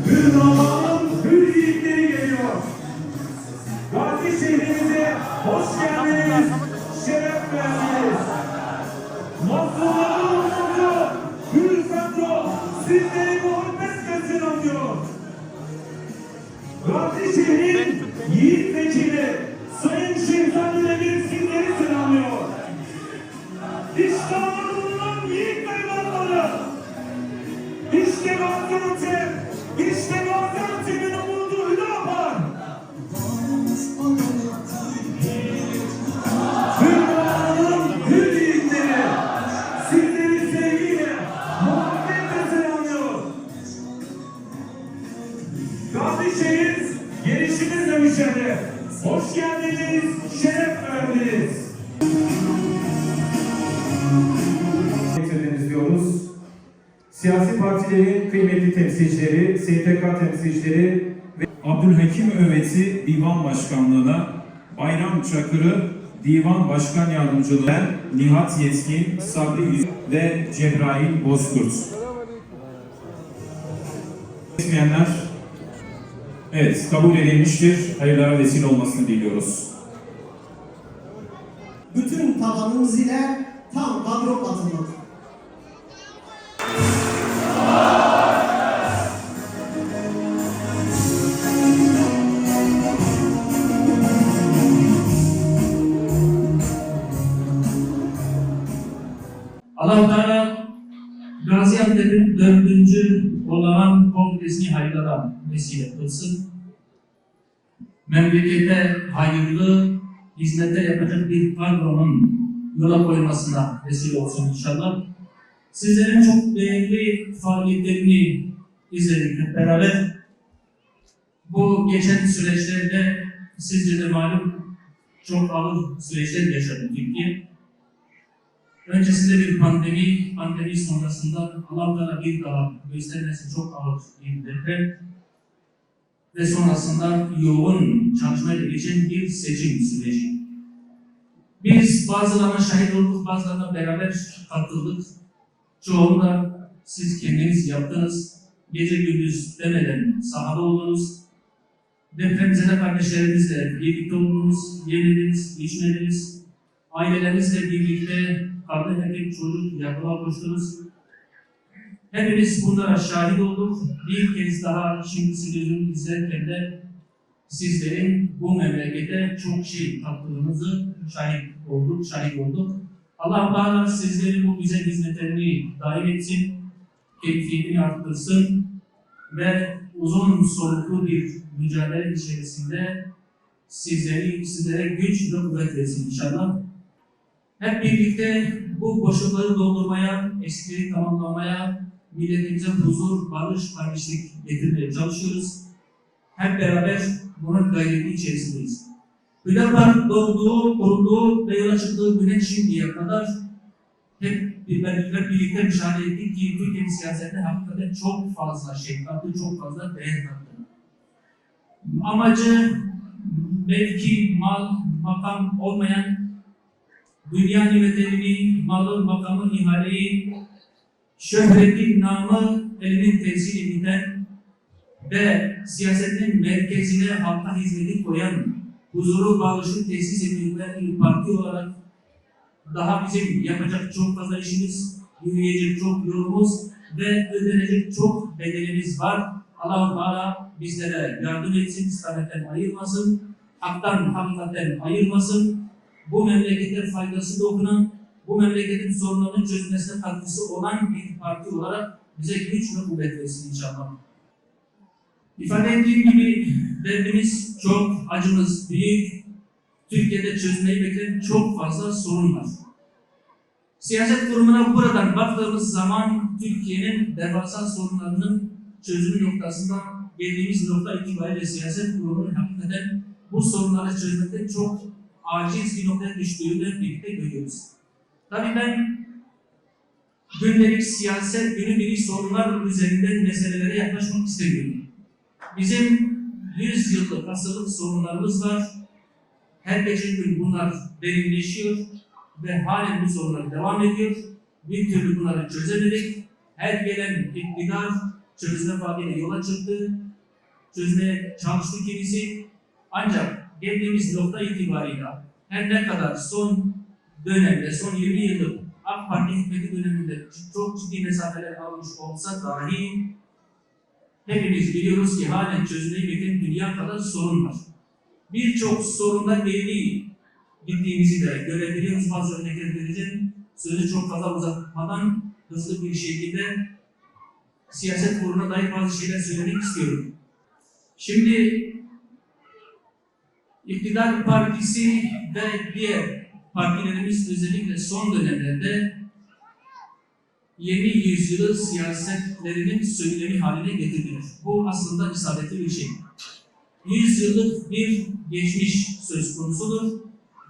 Hürriyet'in hürriyetleri geliyor. Gazi şehrimize hoş geldiniz, şeref verdiniz. Mahzunların umudu, Hür Kadro sizleri muhabbetle selamlıyor. Gazi şehrin yiğit vekili Sayın Şehzadeleri sizleri selamlıyor. İşte Anadolu'nun yiğit evlatları. İşte Gaziantep, işte Gaziantep'in umudu Hüdapar. Hürriyet'in hürriyetleri sizleri sevgiyle, muhabbetle selamlıyor. Gazişehir gelişimizle müşerref. Hoş geldiniz, şeref verdiniz. Getirdiniz diyoruz. Siyasi partilerin kıymetli temsilcileri, STK temsilcileri ve Abdülhakim Öveti Divan Başkanlığı'na, Bayram Çakır'ı Divan Başkan Yardımcılığı'na, Nihat Yetkin, Sabri Yüz ve Cebrail Bozkurt. İsmeyenler, evet, kabul edilmiştir. Hayırlara vesile olmasını diliyoruz. Bütün tabanımız ile tam kadro katılmadı. Allah Teala Gaziantep'in 4. olağan kongresini hayırlara vesile kılsın. Memlekete hayırlı hizmete yapacak bir kadronun yola koymasına vesile olsun inşallah. Sizlerin çok değerli faaliyetlerini izledik hep beraber. Bu geçen süreçlerde sizce de malum çok ağır süreçler yaşadı Türkiye. Öncesinde bir pandemi sonrasında Allah'tan bir daha göstermesi çok ağır bir deprem ve sonrasında yoğun çalışmayla geçen bir seçim süreci. Biz bazılarına şahit olduk, bazılarına beraber katıldık. Çoğunu da siz kendiniz yaptınız. Gece gündüz demeden sahada oldunuz. Depremzede kardeşlerimizle birlikte oldunuz, yemediniz, içmediniz. Ailelerinizle birlikte kadın, erkek, çocuk yakına koştunuz. Hepimiz bunlara şahit olduk. Bir kez daha şimdi sizlerin izlerken de sizlerin bu memlekete çok şey kattığınızı şahit olduk. Allah Teala sizlerin bu güzel hizmetlerini daim etsin, keyfiyetini arttırsın ve uzun soluklu bir mücadele içerisinde sizlere güç ve kuvvet versin inşallah. Hep birlikte bu boşlukları doldurmaya, eskileri tamamlamaya, milletimize huzur, barış, kardeşlik getirmeye çalışıyoruz. Hep beraber bunun gayreti içerisindeyiz. Hüdapar doğduğu, kurulduğu ve yola çıktığı güne şimdiye kadar hep birlikte müşahede ettik ki Türkiye'nin siyasetine hakikaten çok fazla şey kattı, çok fazla değer kattı. Amacı mevki, mal, makam olmayan, dünya nimetlerini, malı, makamı, ihaleyi, şöhreti, namı elinin tesir edilden ve siyasetin merkezine halka hizmeti koyan, huzuru, barışı tesis edilen bir parti olarak daha bizim yapacak çok fazla işimiz, yürüyecek çok yolumuz ve ödenecek çok bedelimiz var. Allah-u Teala bizlere yardım etsin, istikametten ayırmasın, haktan, hakikaten ayırmasın. Bu memlekete faydası dokunan, bu memleketin sorunlarının çözülmesine katkısı olan bir parti olarak bize güç ve kuvvet versin inşallah. İfade ettiğim gibi derdimiz çok, acımız büyük. Türkiye'de çözmeyi bekleyen çok fazla sorun var. Siyaset kurumuna buradan baktığımız zaman Türkiye'nin devasa sorunlarının çözümü noktasında geldiğimiz nokta itibariyle siyaset kurumunun hakikaten bu sorunları çözmekte çok aciz bir noktaya düştüğünü birlikte görüyoruz. Tabii ben gündelik siyaset, günübirlik sorunlar üzerinden meselelere yaklaşmak istemiyorum. Bizim 100 yıllık asırlık sorunlarımız var. Her geçen gün bunlar derinleşiyor ve halen bu sorunlar devam ediyor. Bir türlü bunları çözemedik. Her gelen iktidar çözme vaadiyle yola çıktı. Çözmeye çalıştı kendisi. Ancak geldiğimiz nokta itibariyle her ne kadar son dönemde, son 20 yıllık AK Parti hükümeti döneminde çok ciddi mesafeler almış olsa dahi hepimiz biliyoruz ki halen çözmeyi bekleyen dünya kadar sorun var. Birçok sorundan belli gittiğimizi de görebiliyoruz. Bazı örnekler vereceğim. Sözü çok fazla uzatmadan hızlı bir şekilde siyaset kuruluna dair bazı şeyler söylemek istiyorum. Şimdi iktidar partisi ve diğer partilerimiz özellikle son dönemlerde yeni yüzyılı siyasetlerinin söylemi haline getirdiler. Bu aslında isabetli bir şey. 100 yıllık bir geçmiş söz konusudur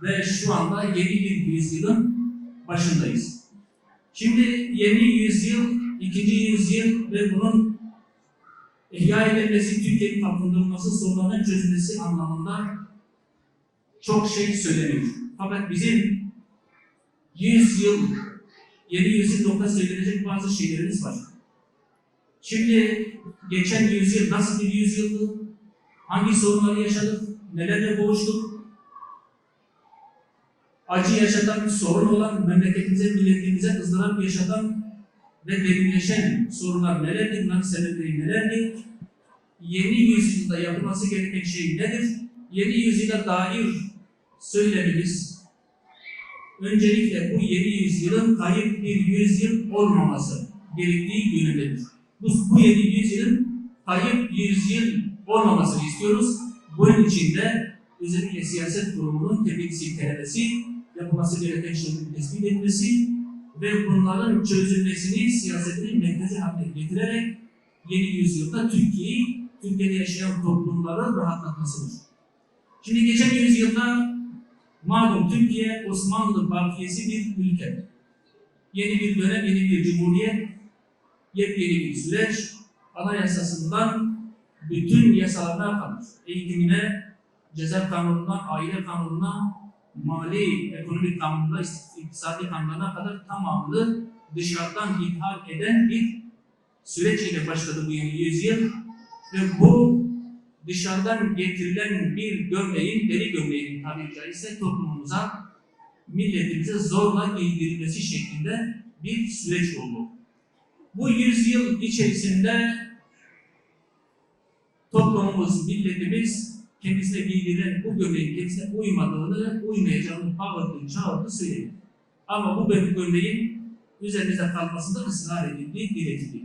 ve şu anda yeni bir yüzyılın başındayız. Şimdi yeni yüzyıl, ikinci yüzyıl ve bunun ihya edilmesi, Türkiye'nin kalkındırılması, sorunların çözülmesi anlamında çok şey söyleniyor. Fakat bizim 100 yıl, yeni yüzyılda söylenecek bazı şeylerimiz var. Şimdi geçen yüzyıl nasıl bir yüzyıldı? Hangi sorunları yaşadık? Nelerle boğuştuk? Acı yaşatan, sorun olan, memleketimize, milletimize ızdırap yaşatan ve derinleşen sorunlar nelerdir? Bunların sebepleri nelerdir? Yeni yüzyılda yapılması gereken şey nedir? Yeni yüzyıla dair söylememiz, öncelikle bu yeni yüzyılın kayıp bir yüzyıl olmaması gerektiği yönündedir. Bu yeni yüzyılın kayıp yüzyıl olmamasını istiyoruz. Bunun için de özellikle siyaset kurumunun tepki silkelemesi, yapılması gereken şeylerin tespit etmesi ve bunların çözülmesini siyasetin merkezi haline getirerek yeni yüzyılda Türkiye'de yaşayan toplumları rahatlatmasıdır. Şimdi geçen yüzyılda malum Türkiye Osmanlı bakiyesi bir ülke. Yeni bir dönem, yeni bir cumhuriyet, yepyeni bir süreç, anayasasından bütün yasalarına kadar, eğitimine, ceza kanununa, aile kanununa, mali, ekonomik kanununa, iktisadi kanununa kadar tamamını dışarıdan ithal eden bir süreç ile başladı bu yeni yüzyıl ve bu dışarıdan getirilen bir gömleğin, deri gömleğin tabiri caizse toplumumuza, milletimize zorla giydirilmesi şeklinde bir süreç oldu. Bu yüzyıl içerisinde toplumumuz, milletimiz kendisine giydirilen bu gömleğin kendisine uymayacağını bağırdı, çağırdı, söyledi. Ama bu gömleğin üzerimize kalmasında ısrar edildi, diretildi.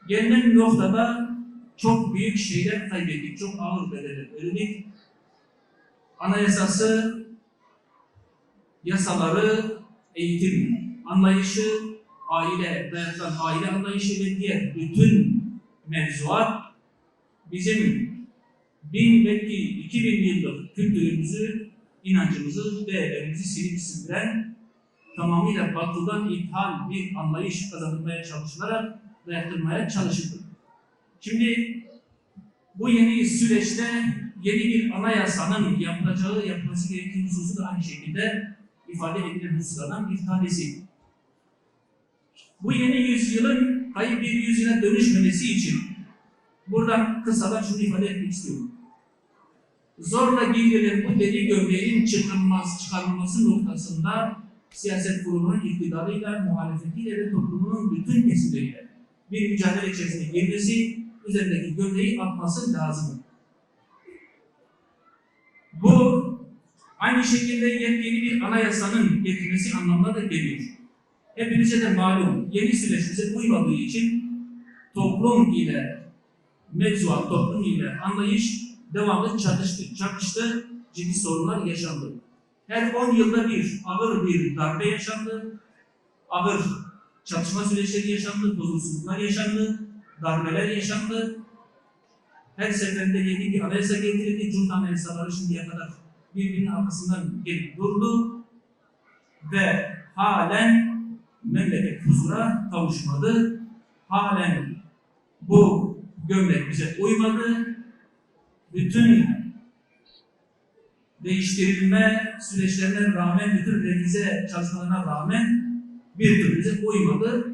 Gelinen noktada çok büyük şeyler kaybettik, çok ağır bedeller ödedik. Anayasası, yasaları, eğitim anlayışı, dayatılan aile anlayışı ve diğer bütün mevzuat bizim 1000 belki 2000 yıllık kültürümüzü, inancımızı, değerlerimizi silip süpüren, tamamıyla batıdan ithal bir anlayış kazandırmaya çalışılarak dayattırmaya çalışıldı. Şimdi bu yeni süreçte yeni bir anayasanın yapılması gerektiği hususu da aynı şekilde ifade edilen hususlardan bir tanesi. Bu yeni yüzyılın kayıp bir yüzyıla dönüşmemesi için buradan kısadan şunu ifade etmek istiyorum. Zorla giydirilen bu deri gömleğin çıkarılması noktasında siyaset kurumunun iktidarıyla, muhalefetiyle ve toplumunun bütün kesimleriyle bir mücadele içerisine girmesi, üzerindeki gömleği atması lazım. Bu aynı şekilde yepyeni bir anayasanın getirmesi anlamına da geliyor. Hepimize de malum, yeni süreç bize uymadığı için toplum ile mevzuat, toplum ile anlayış devamlı çatıştı, ciddi sorunlar yaşandı. Her 10 yılda bir ağır bir darbe yaşandı, ağır çatışma süreçleri yaşandı, huzursuzluklar yaşandı, darbeler yaşandı. Her seferinde yeni bir anayasa getirildi, junta anayasaları şimdiye kadar birbirinin arkasından gelip durdu ve halen memleket huzura kavuşmadı. Halen bu gömlek bize uymadı. Bütün değiştirilme süreçlerine rağmen, bütün revize çalışmalarına rağmen bir türlü bize uymadı.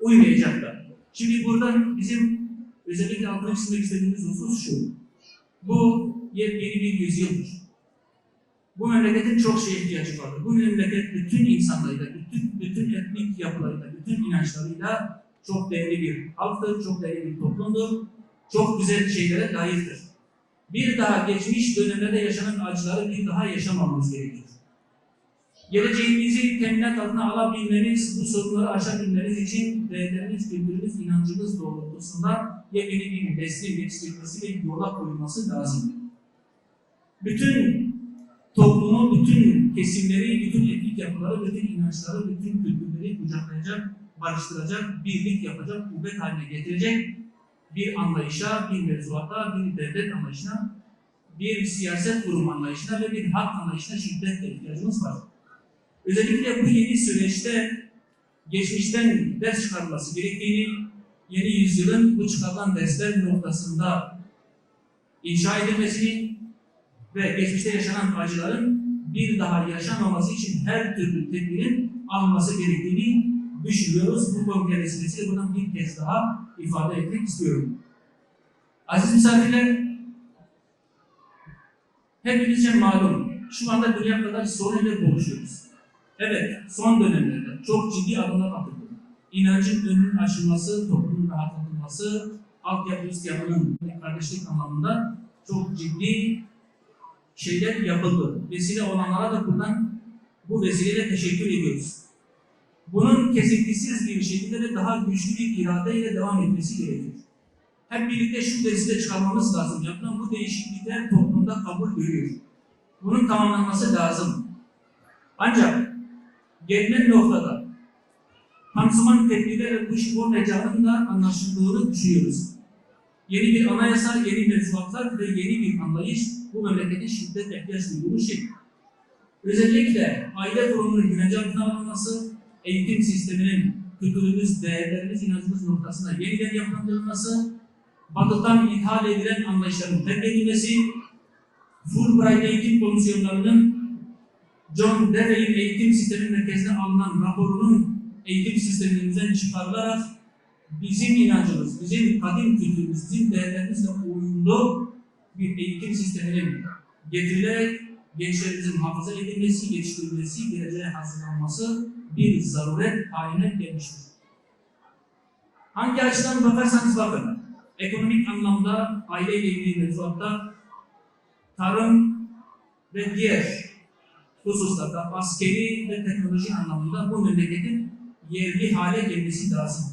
Uymayacak da. Şimdi buradan bizim özellikle altını çizmek istediğimiz husus şu. Bu yepyeni bir yüzyıldır. Bu memleketin çok şeye ihtiyacı vardır. Bu memleket bütün insanlarıyla, bütün etnik yapılarıyla, bütün inançlarıyla çok değerli bir halktır, çok değerli bir toplumdur. Çok güzel şeylere layıktır. Bir daha geçmiş dönemlerde yaşanan acıları bir daha yaşamamamız gerekiyor. Geleceğimizi teminat altına alabilmemiz, bu sorunları aşabilmemiz için değerlerimiz, kültürümüz, inancımız doğrultusunda yepyeni bir neslin yetiştirilmesi ve yola koyulması lazım. Bütün toplumu, bütün kesimleri, bütün etnik yapıları, bütün inançları, bütün kültürleri kucaklayacak, barıştıracak, birlik yapacak, kuvvet haline getirecek bir anlayışa, bir mevzuata, bir devlet anlayışına, bir siyaset kurum anlayışına ve bir halk anlayışına şiddetle ihtiyacımız var. Özellikle bu yeni süreçte geçmişten ders çıkarılması gerektiğini, yeni yüzyılın bu çıkarılan dersler noktasında inşa edilmesini ve geçmişte yaşanan acıların bir daha yaşanmaması için her türlü tedbirin alınması gerektiğini düşünüyoruz. Bu kongre vesilesiyle buradan bir kez daha ifade etmek istiyorum. Aziz misafirler, hepimizce malum, şu anda dünya kadar sorun ile boğuşuyoruz. Evet, son dönemlerde çok ciddi adımlar atıldı. İnancın önünün açılması, toplumun rahatlatılması, altyapı istihdamının kardeşlik anlamında çok ciddi şeyler yapıldı. Vesile olanlara da buradan bu vesileyle teşekkür ediyoruz. Bunun kesintisiz bir şekilde de daha güçlü bir iradeyle devam etmesi gerekiyor. Hep birlikte şu dersi çıkarmamız lazım. Yapılan bu değişiklikler toplumda kabul görüyor. Bunun tamamlanması lazım. Ancak gelinen noktada pansuman tedbirleri bu iş olmayacağının da anlaşıldığını düşünüyoruz. Yeni bir anayasa, yeni mevzuatlar ve yeni bir anlayış bu memleketin şiddetle ihtiyaç duyduğu şey. Özellikle aile kurumunun güvence altına alınması, eğitim sisteminin kültürümüz, değerlerimiz, inancımız noktasında yeniden yapılandırılması, batıdan ithal edilen anlayışların terk edilmesi, Fulbright eğitim komisyonlarının John Dewey'in eğitim sistemi merkezine alınan raporunun eğitim sistemimizden çıkarılarak bizim inancımız, bizim kadim kültürümüz, bizim değerlerimizle uyumlu bir eğitim sisteminin getirilerek gençlerimizin muhafaza edilmesi, yetiştirilmesi, geleceğe hazırlanması bir zaruret haline gelmiştir. Hangi açıdan bakarsanız bakın, ekonomik anlamda aileyle ilgili mevzuatta, tarım ve diğer hususlarda askeri ve teknoloji anlamında bu memleketin yerli hale gelmesi lazım.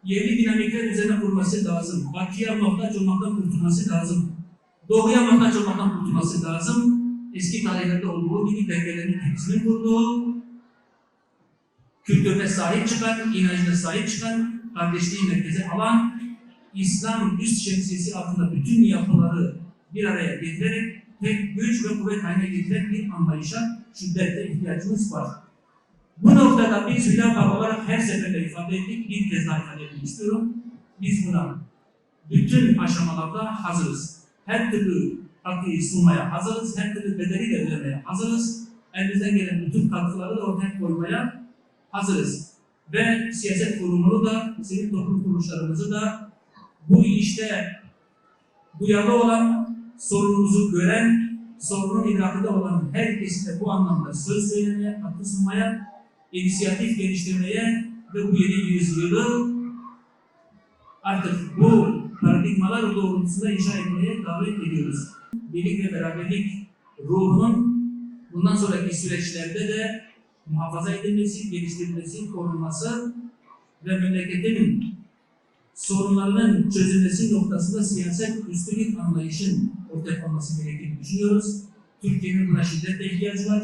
Yerli dinamikler üzerine kurması lazım. Batıya muhtaç olmaktan kurtulması lazım. Doğuya muhtaç olmaktan kurtulması lazım. Eski tarihlerde olduğu gibi dengelerin tepkisini kurduğu, kültürüne sahip çıkan, inancına sahip çıkan, kardeşliği merkeze alan, İslam üst şemsiyesi altında bütün yapıları bir araya getirerek tek güç ve kuvvet haline getiren bir anlayışa şiddetle ihtiyacımız var. Bu noktada biz Hüdapar olarak her seferinde ifade ettik, bir kez daha ifade etmek istiyorum. Biz buna bütün aşamalarda hazırız. Her türlü katkıyı sunmaya hazırız, her türlü bedeli de ödemeye hazırız. Elimizden gelen bütün katkıları da ortaya koymaya hazırız. Ve siyaset kurumunu da, sivil toplum kuruluşlarımızı da bu işte duyarlı olan, sorunumuzu gören, sorunun idrakında olan herkesi de bu anlamda söz söylemeye, katkı sunmaya, inisiyatif geliştirmeye ve bu yeni yüzyılı artık bu paradigmalar doğrultusunda inşa etmeye davet ediyoruz. Birlik ve beraberlik ruhunun bundan sonraki süreçlerde de muhafaza edilmesi, geliştirilmesi, korunması ve memleketin sorunlarının çözülmesi noktasında siyaset üstü bir anlayışın ortaya konması gerektiğini düşünüyoruz. Türkiye'nin buna şiddetle ihtiyacı var.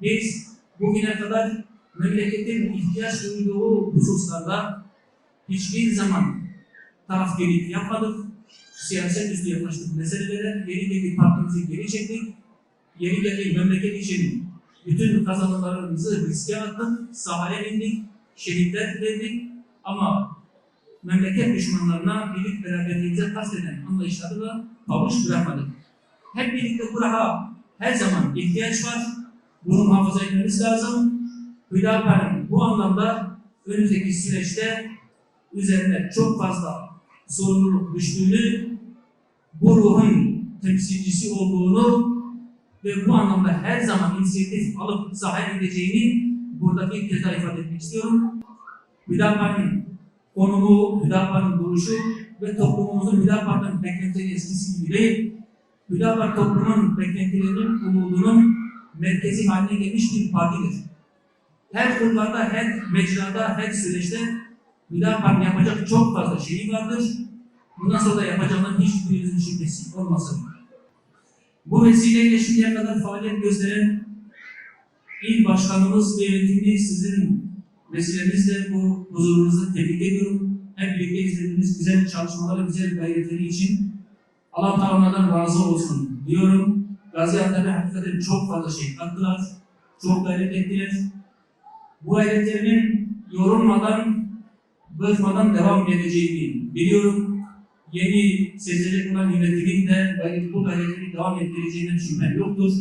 Biz bugüne kadar memleketin ihtiyaç duyduğu hususlarda hiçbir zaman tarafgirlik yapmadık. Siyaset üstü yaklaştık meselelere, yeni geldik partimizi geri çektik. Yeni geldik memleket için bütün kazanımlarımızı riske attık, sahaya indik, şehitler verdik ama memleket düşmanlarına birlik beraberliğimize kasteden anlayışları da pabuç bırakmadık. Hep birlikte buraya her zaman ihtiyaç var. Bunu muhafaza etmemiz lazım. Hüdapar'ın bu anlamda önümüzdeki süreçte üzerine çok fazla sorumluluk düştüğünü, bu ruhun temsilcisi olduğunu ve bu anlamda her zaman inisiyatif alıp sahaya gideceğini burada bir kez daha ifade etmek istiyorum. Hüdapar'ın konumu, Hüdapar'ın duruşu ve toplumumuzun Hüdapar'dan beklentileri eskisi gibi değil. Hüdapar toplumun beklentilerinin, umudunun merkezi haline gelmiş bir partidir. Her kulvarda, her mecrada, her süreçte Hüdapar'ın yapacak çok fazla şeyi vardır. Bundan sonra da yapacağının hiçbirimizin şüphesi olmasın. Bu vesileyle şimdiye kadar faaliyet gösteren il başkanımız ve yönetimini sizin vesilenizle bu huzurunuzda tebrik ediyorum. Hep birlikte izlediğiniz güzel çalışmaları, güzel gayretleri için Allah Teala'dan razı olsun diyorum. Gaziantep'e hakikaten çok fazla şey kattılar, çok gayret ettiler. Bu gayretlerinin yorulmadan, bıkmadan devam edeceğini biliyorum. Yeni seçilecek olan yönetimin de bu gayretleri devam ettireceğinden şüphem yoktur.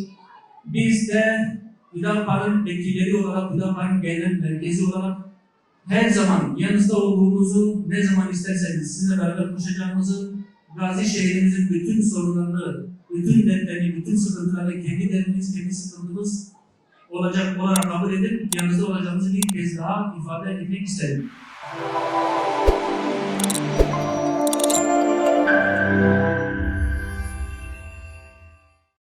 Biz de Hüdapar'ın vekilleri olarak, Hüdapar'ın genel merkezi olarak her zaman yanınızda olduğumuzu, ne zaman isterseniz sizinle beraber koşacağımızı, Gazi şehrimizin bütün sorunlarını, bütün dertlerini, bütün sıkıntılarını, kendi derdimiz, kendi sıkıntımız olacak olarak kabul edip yanınızda olacağımızı bir kez daha ifade etmek isterim.